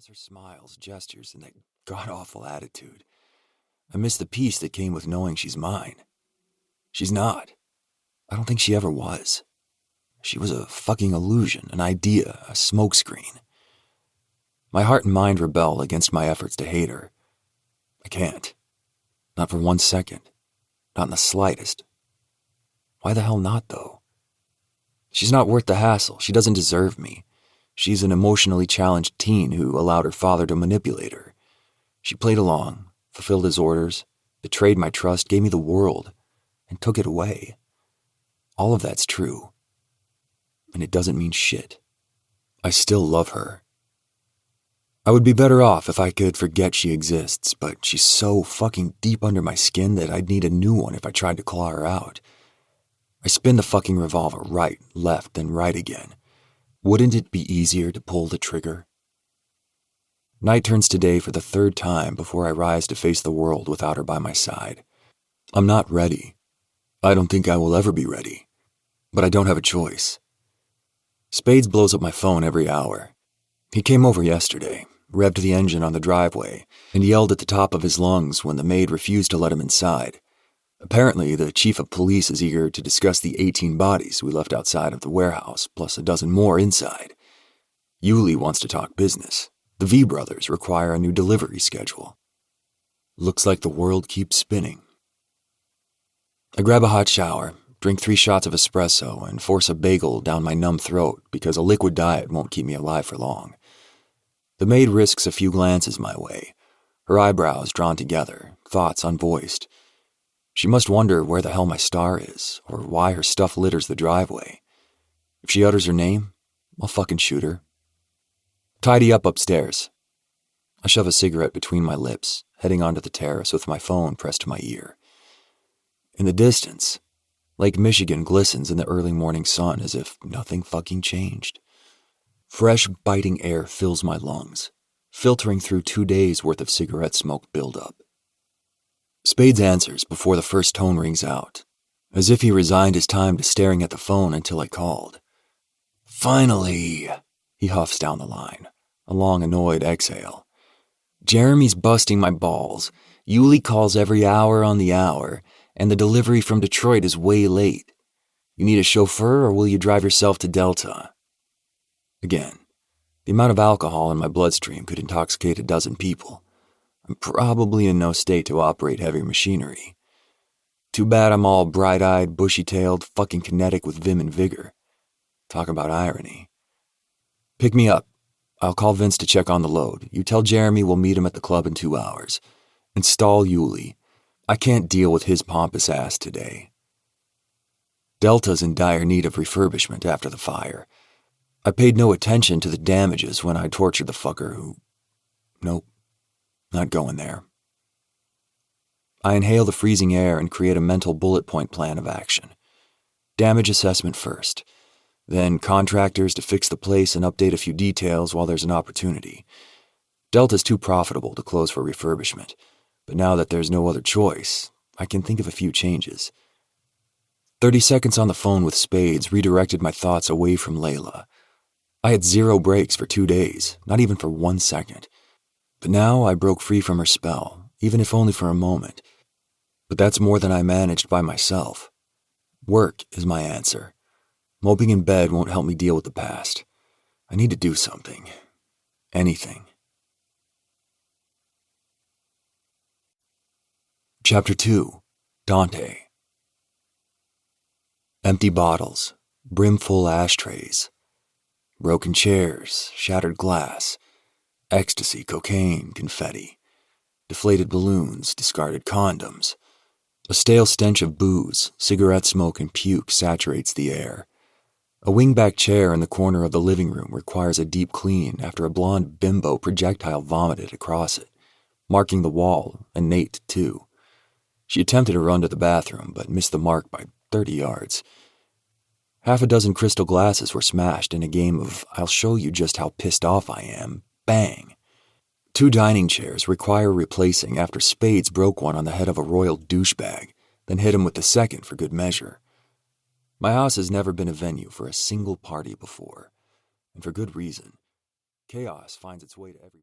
miss her smiles, gestures, and that god-awful attitude. I miss the peace that came with knowing she's mine. She's not. I don't think she ever was. She was a fucking illusion, an idea, a smokescreen. My heart and mind rebel against my efforts to hate her. I can't. Not for 1 second. Not in the slightest. Why the hell not, though? She's not worth the hassle. She doesn't deserve me. She's an emotionally challenged teen who allowed her father to manipulate her. She played along, fulfilled his orders, betrayed my trust, gave me the world, and took it away. All of that's true. And it doesn't mean shit. I still love her. I would be better off if I could forget she exists, but she's so fucking deep under my skin that I'd need a new one if I tried to claw her out. I spin the fucking revolver right, left, then right again. Wouldn't it be easier to pull the trigger? Night turns to day for the 3rd time before I rise to face the world without her by my side. I'm not ready. I don't think I will ever be ready. But I don't have a choice. Spades blows up my phone every hour. He came over yesterday, revved the engine on the driveway, and yelled at the top of his lungs when the maid refused to let him inside. Apparently, the chief of police is eager to discuss the 18 bodies we left outside of the warehouse, plus a dozen more inside. Yuli wants to talk business. The V brothers require a new delivery schedule. Looks like the world keeps spinning. I grab a hot shower, drink 3 shots of espresso, and force a bagel down my numb throat because a liquid diet won't keep me alive for long. The maid risks a few glances my way, her eyebrows drawn together, thoughts unvoiced. She must wonder where the hell my star is, or why her stuff litters the driveway. If she utters her name, I'll fucking shoot her. Tidy up upstairs. I shove a cigarette between my lips, heading onto the terrace with my phone pressed to my ear. In the distance, Lake Michigan glistens in the early morning sun as if nothing fucking changed. Fresh, biting air fills my lungs, filtering through 2 days' worth of cigarette smoke buildup. Spades answers before the first tone rings out, as if he resigned his time to staring at the phone until I called. Finally, he huffs down the line, a long, annoyed exhale. Jeremy's busting my balls. Yuli calls every hour on the hour, and the delivery from Detroit is way late. You need a chauffeur, or will you drive yourself to Delta? Again, the amount of alcohol in my bloodstream could intoxicate a dozen people. I'm probably in no state to operate heavy machinery. Too bad I'm all bright-eyed, bushy-tailed, fucking kinetic with vim and vigor. Talk about irony. Pick me up. I'll call Vince to check on the load. You tell Jeremy we'll meet him at the club in 2 hours. Install Yuli. I can't deal with his pompous ass today. Delta's in dire need of refurbishment after the fire. I paid no attention to the damages when I tortured the fucker who... Nope. Not going there. I inhale the freezing air and create a mental bullet point plan of action. Damage assessment first. Then contractors to fix the place and update a few details while there's an opportunity. Delta's too profitable to close for refurbishment, but now that there's no other choice, I can think of a few changes. 30 seconds on the phone with Spades redirected my thoughts away from Layla. I had 0 breaks for 2 days, not even for 1 second. But now I broke free from her spell, even if only for a moment. But that's more than I managed by myself. Work is my answer. Moping in bed won't help me deal with the past. I need to do something. Anything. Chapter 2. Dante. Empty bottles, brimful ashtrays, broken chairs, shattered glass, ecstasy, cocaine, confetti, deflated balloons, discarded condoms. A stale stench of booze, cigarette smoke, and puke saturates the air. A wingback chair in the corner of the living room requires a deep clean after a blonde bimbo projectile vomited across it, marking the wall and Nate, too. She attempted to run to the bathroom, but missed the mark by 30 yards. Half a dozen crystal glasses were smashed in a game of I'll show you just how pissed off I am. Bang! 2 dining chairs require replacing after Spades broke one on the head of a royal douchebag, then hit him with the second for good measure. My house has never been a venue for a single party before, and for good reason. Chaos finds its way to every